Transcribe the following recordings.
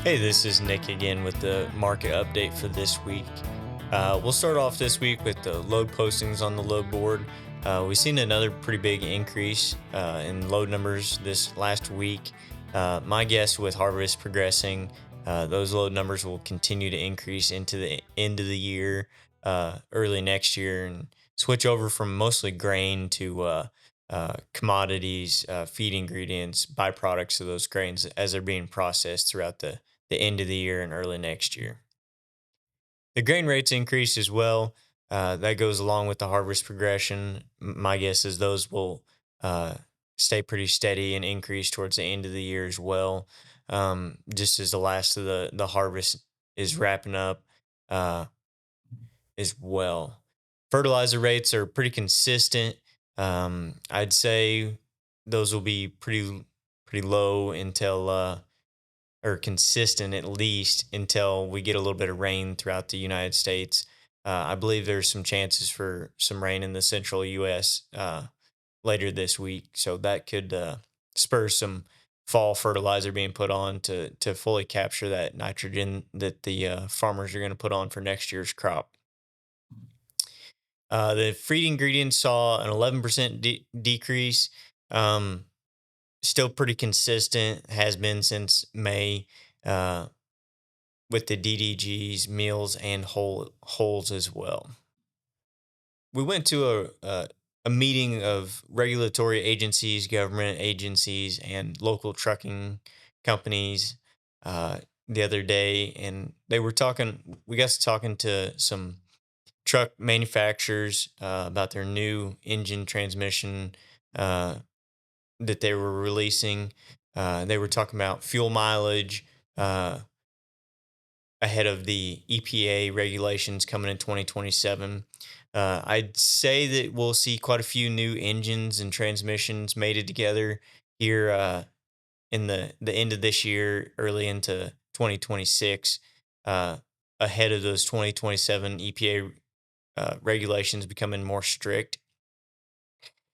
Hey, this is Nick again with the market update for this week. We'll start off this week with the load postings on the load board. We've seen another pretty big increase in load numbers this last week. My guess with harvest progressing, those load numbers will continue to increase into the end of the year, early next year, and switch over from mostly grain to commodities, feed ingredients, byproducts of those grains as they're being processed throughout the end of the year and early next year. The grain rates increase as well. That goes along with the harvest progression. My guess is those will uh, stay pretty steady and increase towards the end of the year as well. Just as the last of the harvest is wrapping up uh, as well. Fertilizer rates are pretty consistent. I'd say those will be pretty low until or consistent at least until we get a little bit of rain throughout the United States. I believe there's some chances for some rain in the central U.S. Later this week, so that could spur some fall fertilizer being put on to fully capture that nitrogen that the farmers are going to put on for next year's crop. The feed ingredients saw an 11% decrease. Um, Still pretty consistent, has been since May. Uh, with the DDGs, meals, and holes as well. We went to a meeting of regulatory agencies, government agencies, and local trucking companies the other day, and they were talking. We got to talking to some truck manufacturers about their new engine transmission uh, that they were releasing. They were talking about fuel mileage. Ahead of the EPA regulations coming in 2027. I'd say that we'll see quite a few new engines and transmissions mated together here in the end of this year, early into 2026, uh, ahead of those 2027 EPA regulations becoming more strict.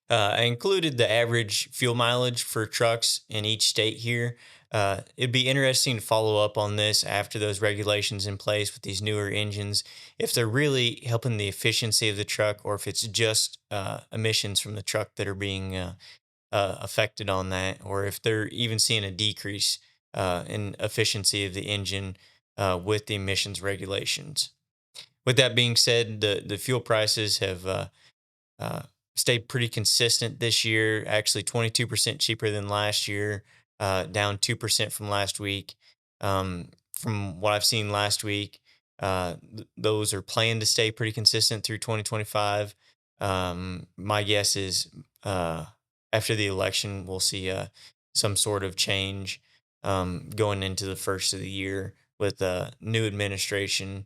I included the average fuel mileage for trucks in each state here. It'd be interesting to follow up on this after those regulations in place with these newer engines, if they're really helping the efficiency of the truck or if it's just emissions from the truck that are being affected on that, or if they're even seeing a decrease in efficiency of the engine with the emissions regulations. With that being said, the fuel prices have uh, stayed pretty consistent this year, actually 22% cheaper than last year, down 2% from last week. From what I've seen last week, those are planned to stay pretty consistent through 2025. My guess is after the election, we'll see some sort of change going into the first of the year with a new administration,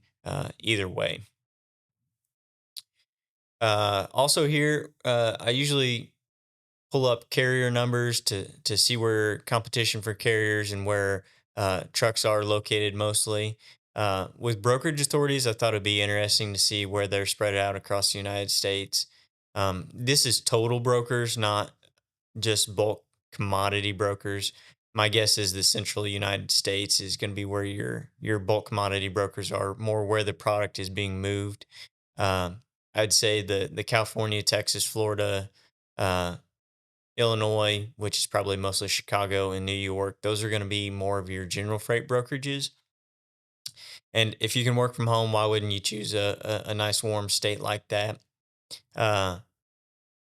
either way. Also here, I usually pull up carrier numbers to see where competition for carriers and where trucks are located mostly. With brokerage authorities, I thought it'd be interesting to see where they're spread out across the United States. This is total brokers, not just bulk commodity brokers. My guess is the central United States is going to be where your bulk commodity brokers are, more where the product is being moved. Um, I'd say the California, Texas, Florida, uh, Illinois, which is probably mostly Chicago and New York, those are going to be more of your general freight brokerages. And if you can work from home, why wouldn't you choose a nice warm state like that? Uh,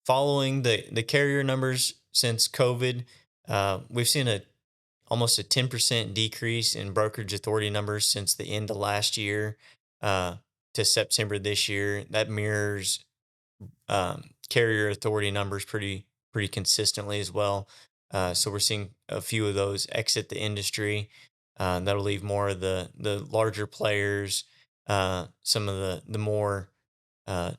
Following the carrier numbers since COVID, we've seen a almost a 10% decrease in brokerage authority numbers since the end of last year uh, to September this year. That mirrors carrier authority numbers pretty consistently as well. So we're seeing a few of those exit the industry. That'll leave more of the larger players, some of the more uh,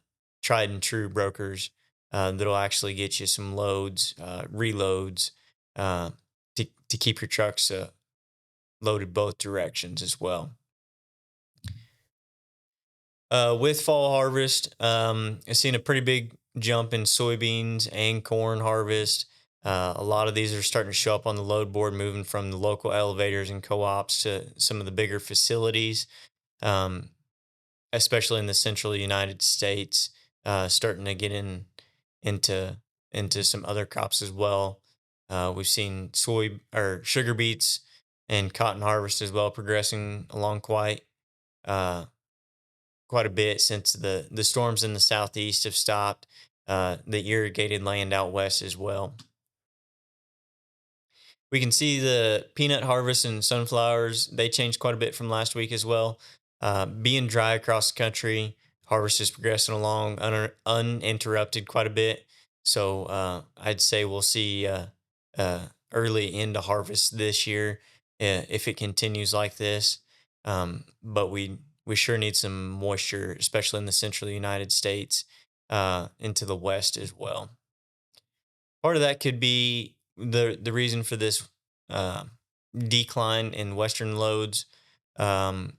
tried and true brokers that'll actually get you some loads, reloads uh, to keep your trucks loaded both directions as well. With fall harvest, I've seen a pretty big jump in soybeans and corn harvest. A lot of these are starting to show up on the load board, moving from the local elevators and co-ops to some of the bigger facilities, um, especially in the central United States, starting to get into into some other crops as well. We've seen soy or sugar beets and cotton harvest as well progressing along uh, quite a bit since the storms in the southeast have stopped. The irrigated land out west as well. We can see the peanut harvest and sunflowers. They changed quite a bit from last week as well. Being dry across the country, harvest is progressing along uninterrupted quite a bit. So I'd say we'll see early into harvest this year if it continues like this. But we sure need some moisture, especially in the central United States, into the west as well. Part of that could be the reason for this uh, decline in Western loads. Um,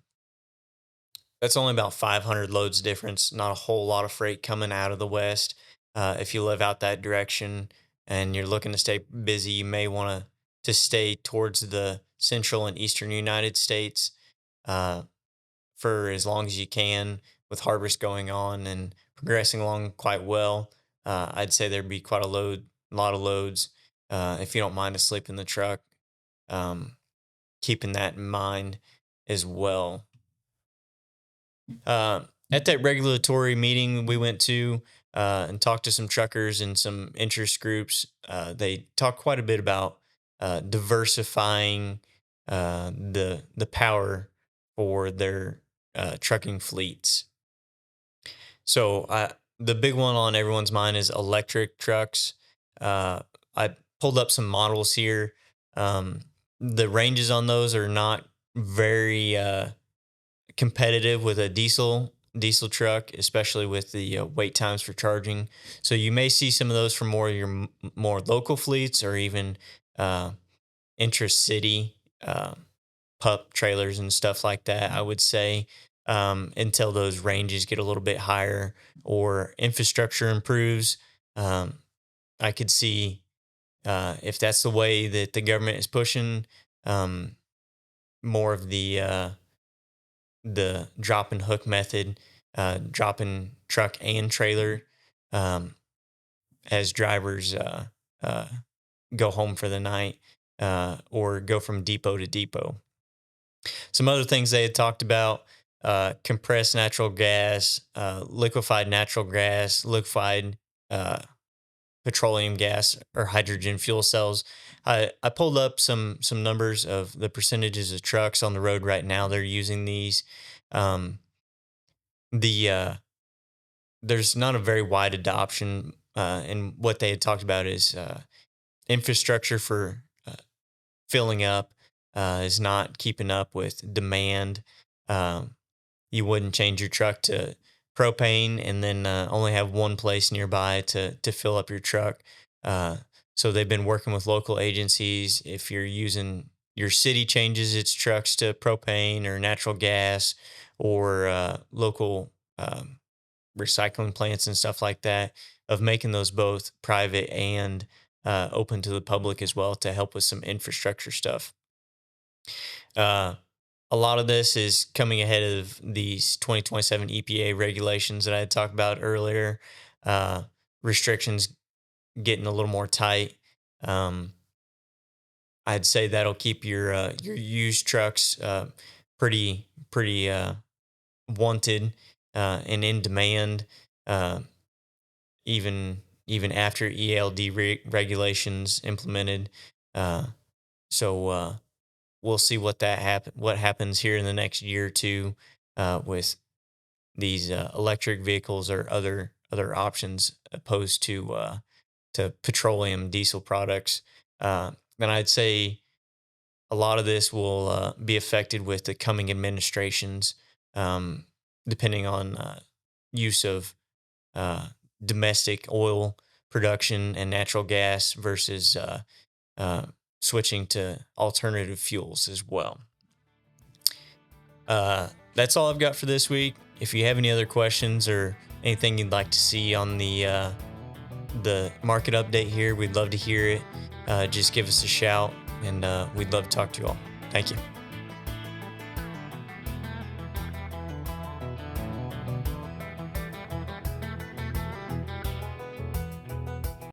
that's only about 500 loads difference, not a whole lot of freight coming out of the West. If you live out that direction and you're looking to stay busy, you may want to stay towards the central and eastern United States. Uh, for as long as you can with harvest going on and progressing along quite well. I'd say there'd be quite a lot of loads. If you don't mind to sleep in the truck, um, keeping that in mind as well. At that regulatory meeting we went to and talked to some truckers and some interest groups, they talked quite a bit about diversifying the power for their trucking fleets. So the big one on everyone's mind is electric trucks. I pulled up some models here. Um, the ranges on those are not very competitive with a diesel truck, especially with the wait times for charging. So you may see some of those from more of your more local fleets or even uh, intra-city pup trailers and stuff like that. I would say until those ranges get a little bit higher or infrastructure improves. Um, I could see if that's the way that the government is pushing um, more of the drop and hook method, dropping truck and trailer um, as drivers uh, go home for the night or go from depot to depot. Some other things they had talked about: compressed natural gas, liquefied natural gas, liquefied uh, petroleum gas, or hydrogen fuel cells. I pulled up some numbers of the percentages of trucks on the road right now. They're using these. Um, the There's not a very wide adoption, and what they had talked about is infrastructure for filling up is not keeping up with demand. Um, you wouldn't change your truck to propane and then only have one place nearby to fill up your truck. Uh, so they've been working with local agencies. If you're using your city changes its trucks to propane or natural gas or local recycling plants and stuff like that, of making those both private and open to the public as well to help with some infrastructure stuff. Uh, a lot of this is coming ahead of these 2027 EPA regulations that I had talked about earlier. Uh, Restrictions getting a little more tight. Um, I'd say that'll keep your used trucks pretty wanted and in demand, uh, even after ELD regulations implemented. Uh, so we'll see what happens here in the next year or two with these electric vehicles or other options opposed to petroleum diesel products. And I'd say a lot of this will be affected with the coming administrations, um, depending on use of uh, domestic oil production and natural gas versus uh, switching to alternative fuels as well. That's all I've got for this week. If you have any other questions or anything you'd like to see on the market update here, we'd love to hear it. Just give us a shout, and we'd love to talk to you all. Thank you.